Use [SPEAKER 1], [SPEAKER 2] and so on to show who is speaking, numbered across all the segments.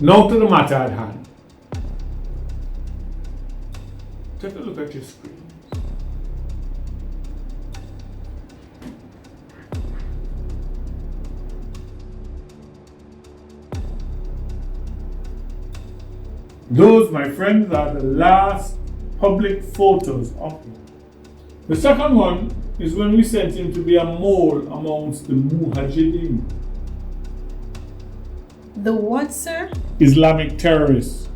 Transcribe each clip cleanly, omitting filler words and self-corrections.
[SPEAKER 1] Now to the matter at hand. Take a look at your screen. Those, my friends, are the last public photos of him. The second one is when we sent him to be a mole amongst the Mujahideen,
[SPEAKER 2] The what, sir?
[SPEAKER 1] Islamic terrorists.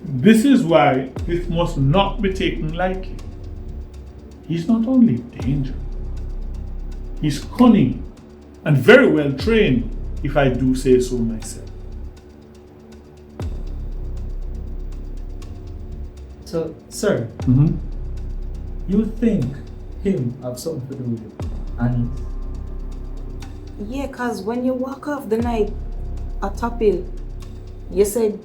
[SPEAKER 1] This is why this must not be taken lightly. He's not only dangerous, he's cunning and very well trained, if I do say so myself.
[SPEAKER 3] So, sir, you think him have something to do with it? And
[SPEAKER 2] Yeah, cause when you walk off the night at Top Hill, you said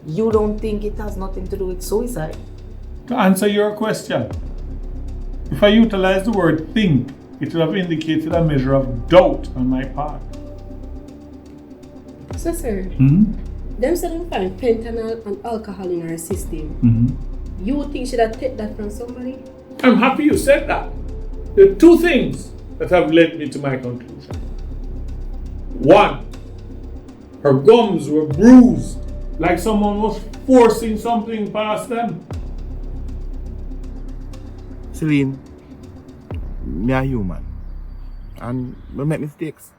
[SPEAKER 2] you don't think it has nothing to do with suicide.
[SPEAKER 1] To answer your question, if I utilize the word think, it would have indicated a measure of doubt on my part.
[SPEAKER 4] So, sir, them said them find fentanyl and alcohol in our system. You think should have take that from somebody?
[SPEAKER 1] I'm happy you said that. There are two things that have led me to my conclusion. One, her gums were bruised, like someone was forcing something past them.
[SPEAKER 5] Celine, me a human, and we make mistakes.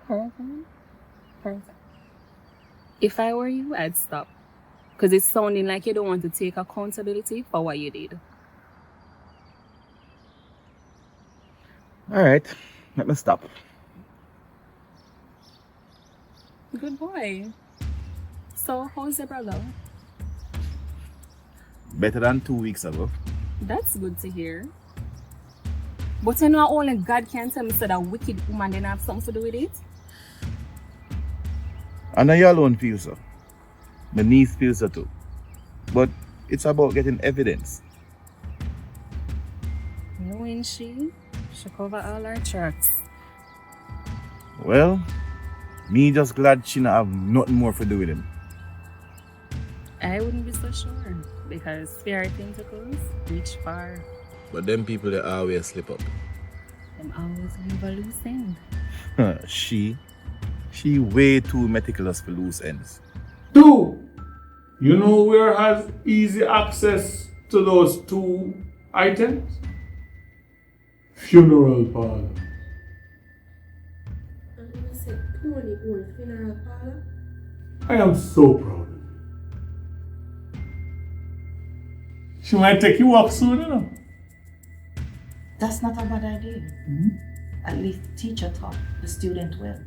[SPEAKER 6] Perfect. If I were you, I'd stop. Because it's sounding like you don't want to take accountability for what you did.
[SPEAKER 5] Alright, let me stop.
[SPEAKER 6] Good boy. So, how's your brother?
[SPEAKER 5] Better than 2 weeks ago.
[SPEAKER 6] That's good to hear. But you know, only God can tell me so that wicked woman didn't have something to do with it.
[SPEAKER 5] I know you alone feel so. My niece feels so too. But it's about getting evidence.
[SPEAKER 6] Knowing she cover all our tracks.
[SPEAKER 5] Well, me just glad she not have nothing more to do with him.
[SPEAKER 6] I wouldn't be so sure. Because fair tentacles reach far.
[SPEAKER 5] But them people they always slip up.
[SPEAKER 6] Them always leave a loose end.
[SPEAKER 5] She way too meticulous for loose ends.
[SPEAKER 1] Two, you know where has easy access to those two items? Funeral parlor.
[SPEAKER 4] And when I said Tony own funeral parlor,
[SPEAKER 1] I am so proud of you. She might take you up soon, you know.
[SPEAKER 2] That's not a bad idea. At least the teacher taught the student well.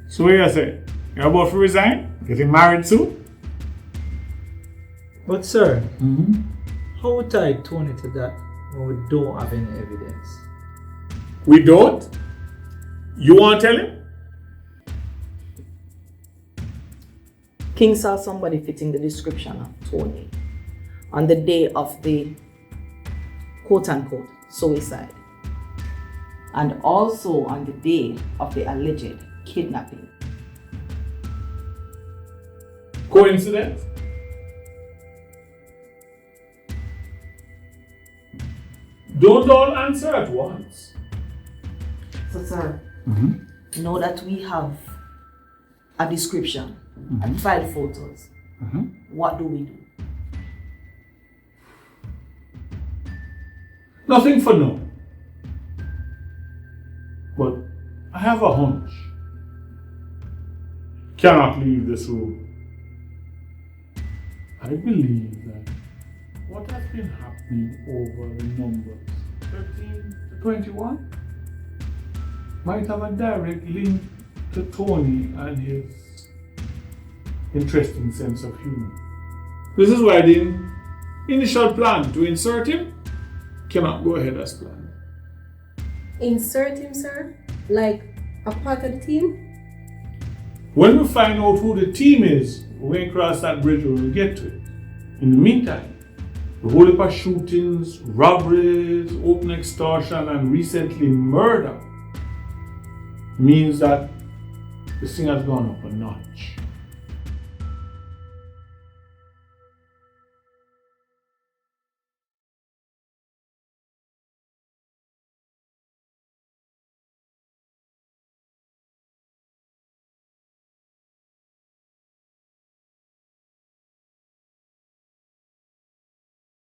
[SPEAKER 1] So what you say? You're about to resign? Getting married soon?
[SPEAKER 3] but sir, how tie Tony to that when we don't have any evidence?
[SPEAKER 1] We don't? You want to tell him?
[SPEAKER 2] King saw somebody fitting the description of Tony on the day of the quote-unquote suicide, and also on the day of the alleged kidnapping.
[SPEAKER 1] Coincidence? Don't all answer at once.
[SPEAKER 2] So, sir, now that we have a description and 5 photos, what do we do?
[SPEAKER 1] Nothing for now. But I have a hunch. Cannot leave this room. I believe that what has been happening over the numbers 13 to 21 might have a direct link to Tony and his interesting sense of humor. This is why the initial plan to insert him cannot go ahead as planned.
[SPEAKER 4] insert him, sir, like a part of the team.
[SPEAKER 1] When we find out who the team is, we can cross that bridge when we get to it. In the meantime, the whole heap of shootings, robberies, open extortion, and recently murder means that This thing has gone up a notch.